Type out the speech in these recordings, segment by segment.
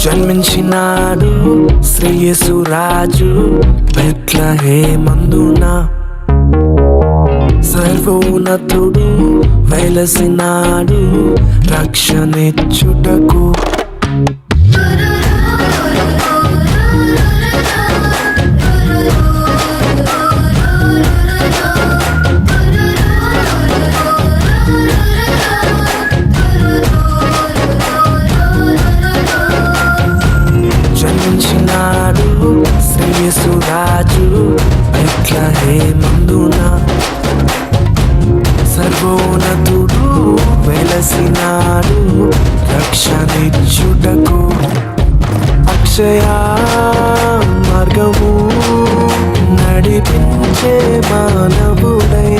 జన్మించినాడు శ్రేయసు రాజు బెత్లెహేమందున. సర్వోన్నతుడు వెలసినాడు రక్షణిచ్చుటకు. జన్మించినాడు శ్రేయసు రాజు బెత్లెహేమందున. సర్వోన్నతుడు వెలసినాడు రక్షణిచ్చుటకు. అక్షయ మార్గము నడిపించే మానవుడై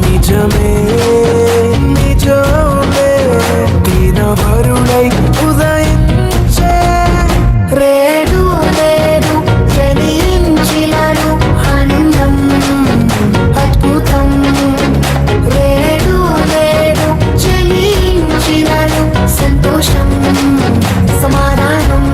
నిజమే నిజమే దీనవరుడై ఉదయించే. రేడు రేడు జనించినను ఆనందం అద్భుతం. రేడు రేడు జనించినను సంతోషం సమాధానం.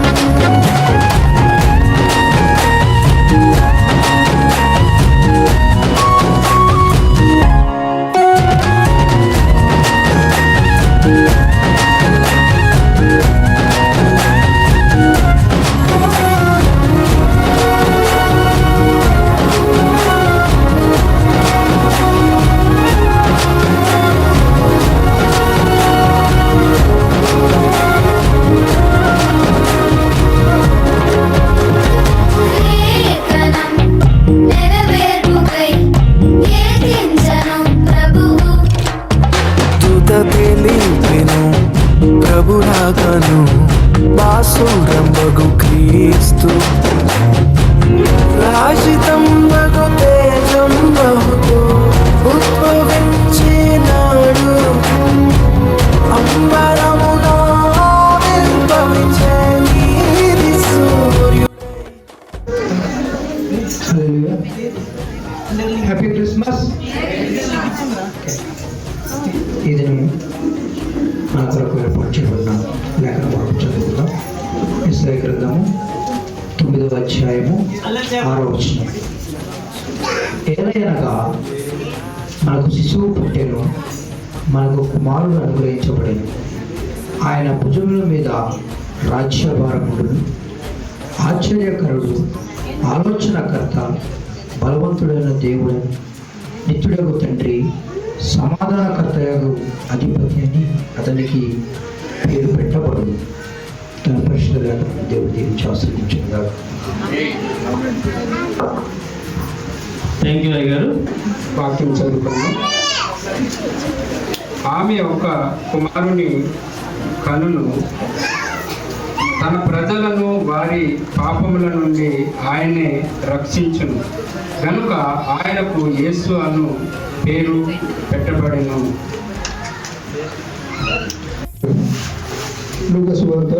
ప్రభురాగను బాసురంబగు క్రీస్తు. రాజితం బగు తేజం బహుతో ఉద్భవించినాడు. అంబరములో ఉద్భవించే నీలి సూర్యుడై. Happy Christmas. ఇది మన కొరకు ఏర్పాటు చేయబడిన లేఖన భాగం చదువుకుందాం. యెషయా గ్రంథము 9వ అధ్యాయము 6వ వచనం. ఏలయనగా మనకు శిశువు పుట్టెను, మనకు కుమారుడు అనుగ్రహించబడెను. ఆయన భుజముల మీద రాజ్యభారముడును. ఆశ్చర్యకరుడు, ఆలోచనకర్త, బలవంతుడైన దేవుడు, నిత్యుడగు తండ్రి, సమాధానకర్తయగు అధిపతి అని అతనికి పేరు పెట్టబడు. తన పరిశుద్ధ లేఖను దేవుడు దీనికి ఆశ్రయించుగా. థ్యాంక్ యూ అయ్య గారు. వాక్యం చదువుకున్నాం. ఆమె ఒక కుమారుని కనును, తన ప్రజలను వారి పాపముల నుండి ఆయనే రక్షించును కనుక ఆయనకు యేసు అను పేరు పెట్టబడెను. లూకా సువార్త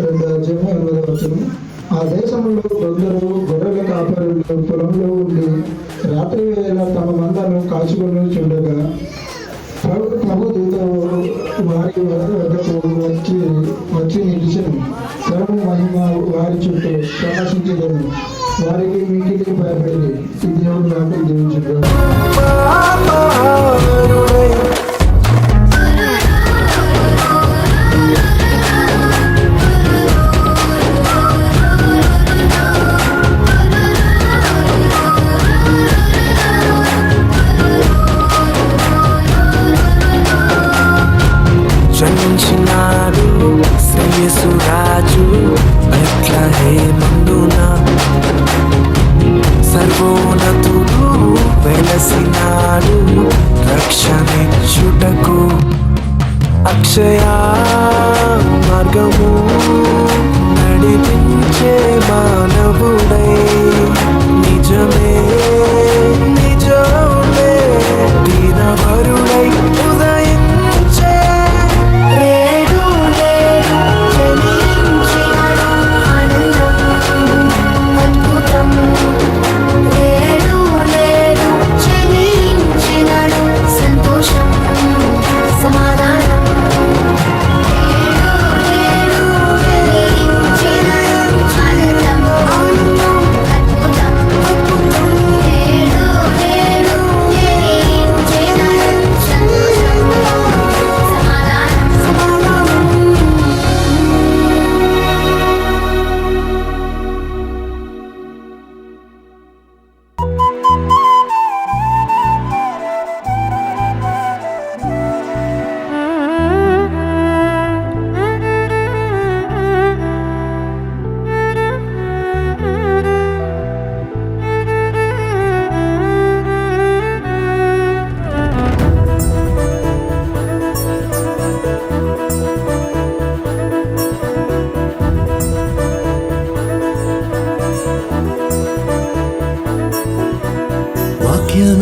2:8. ఆ దేశంలో కొందరు గొర్రెల కాపరులు పొలంలో ఉండి రాత్రి వేళ తమ మందను కాచుకొని చూడగా ప్రభు దూత వారి వద్దకు వచ్చి నిలిచెను. ప్రభు మహిమ వారి చుట్టూ ప్రకాశించదను. వారికి మిక్కిలి భయపడింది. ఈ దేవుడు నాకు దీవించుగా. జన్మించినాడు శ్రేయసు రాజు బెత్లెహేమందున. సర్వోన్నతుడు వెలసినాడు రక్షణిచ్చు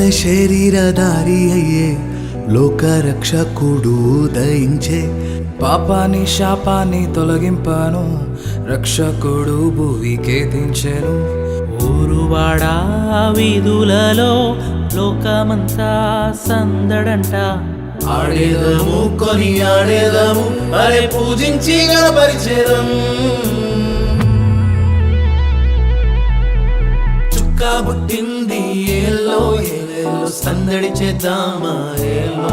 ఆమె శరీరధారి అయ్యే లోకరక్షకుడు ఉదయించే పాపాని శాపాన్ని తొలగింపాను రక్షకుడు భువికే దించెను ఊరువాడా వీధులలో లోకమంతా సందడంట ఆడేదము కొని ఆడేదము అరే పూజించి గణపరిచేదం చుక్క పుట్టింది ఏలో ఏలేలో సందడి చేద్దామా ఏలో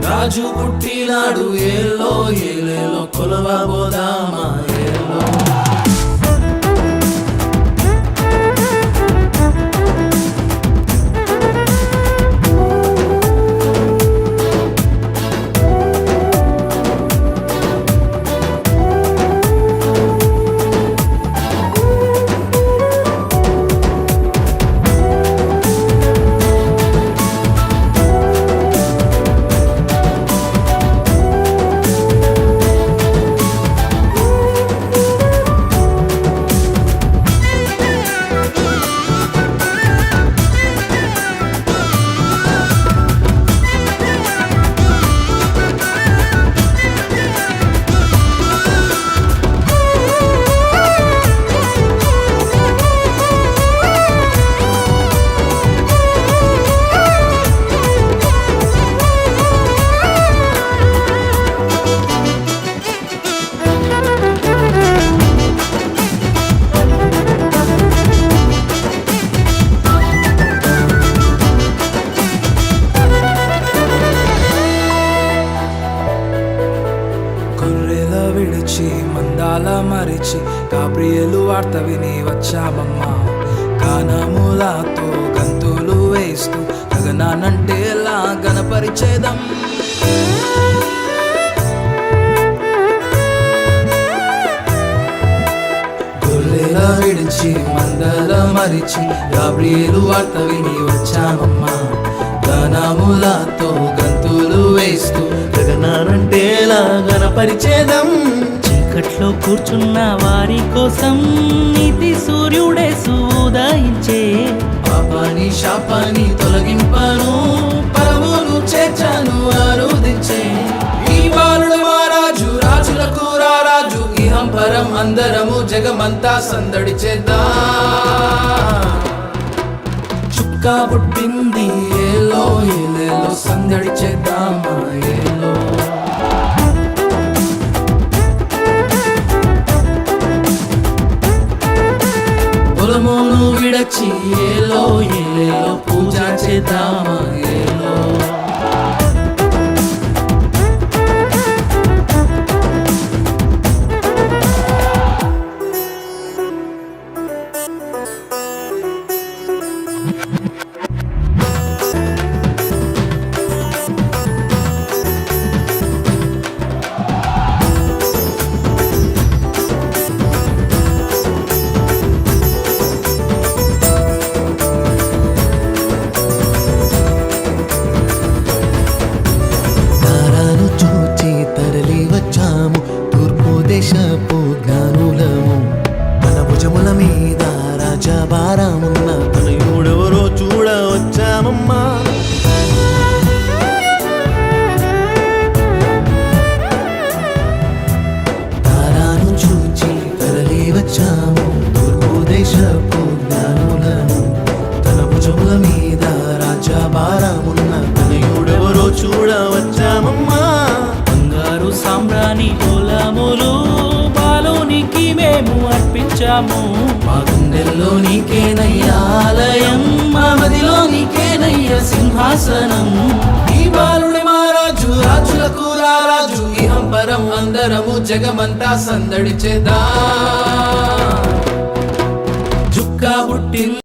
రాజు పుట్టినాడు ఏలో ఏలేలో కొలవబోదామా ఏలో విడిచి మందాల మరిచి గాబ్రియేలు వార్త విని వచ్చామమ్మా గానములతో గంతులు వేస్తూ గగనానంటేలా గణపరిచేదం గొర్రెల విడిచి మందల మరిచి గాబ్రియేలు వార్త విని వచ్చామమ్మా గానములతో గంతులు వేస్తూ గగనానంటేలా గణపరిచేదం చీకట్లో కూర్చున్న వారి కోసం నీతి సూర్యుడే ఉదయించే పాపాని శాపాన్ని తొలగింపాను పరమును చేర్చాను ఆరోదించే ఈ బాలుడు మహారాజు రాజులకు రారాజు ఇహం పరం అందరము జగమంతా సందడి చేద్దాం చుక్క పుట్టింది ఏలో ఏలేలో సందడి చేద్దామా ఏలో పొలమును విడచి ఏలో ఏలేలో పూజ చేద్దామా ఏలో దేశపు జ్ఞానులము మన భుజముల మీద రాజభారమున్న తనయుడెవరో చూడ వచ్చామమ్మా తారాను చూచి తరలి వచ్చాము తూర్పు దేశపు జ్ఞానులము తన భుజముల మీద రాజభారమున్న తనయుడెవరో చూడ వచ్చామమ్మా బంగారు సాంబ్రాణి కులములు బాలునికి మేము అర్పించాము మా గుండెల్లో నీకేనయ్యా ఆలయం మా మదిలో నీకేనయ్యా సింహాసనం ఈ బాలుడి మహారాజు రాజులకు రారాజు ఇహం పరం అందరము జగమంతా సందడి చేద్దాం చుక్క పుట్టింది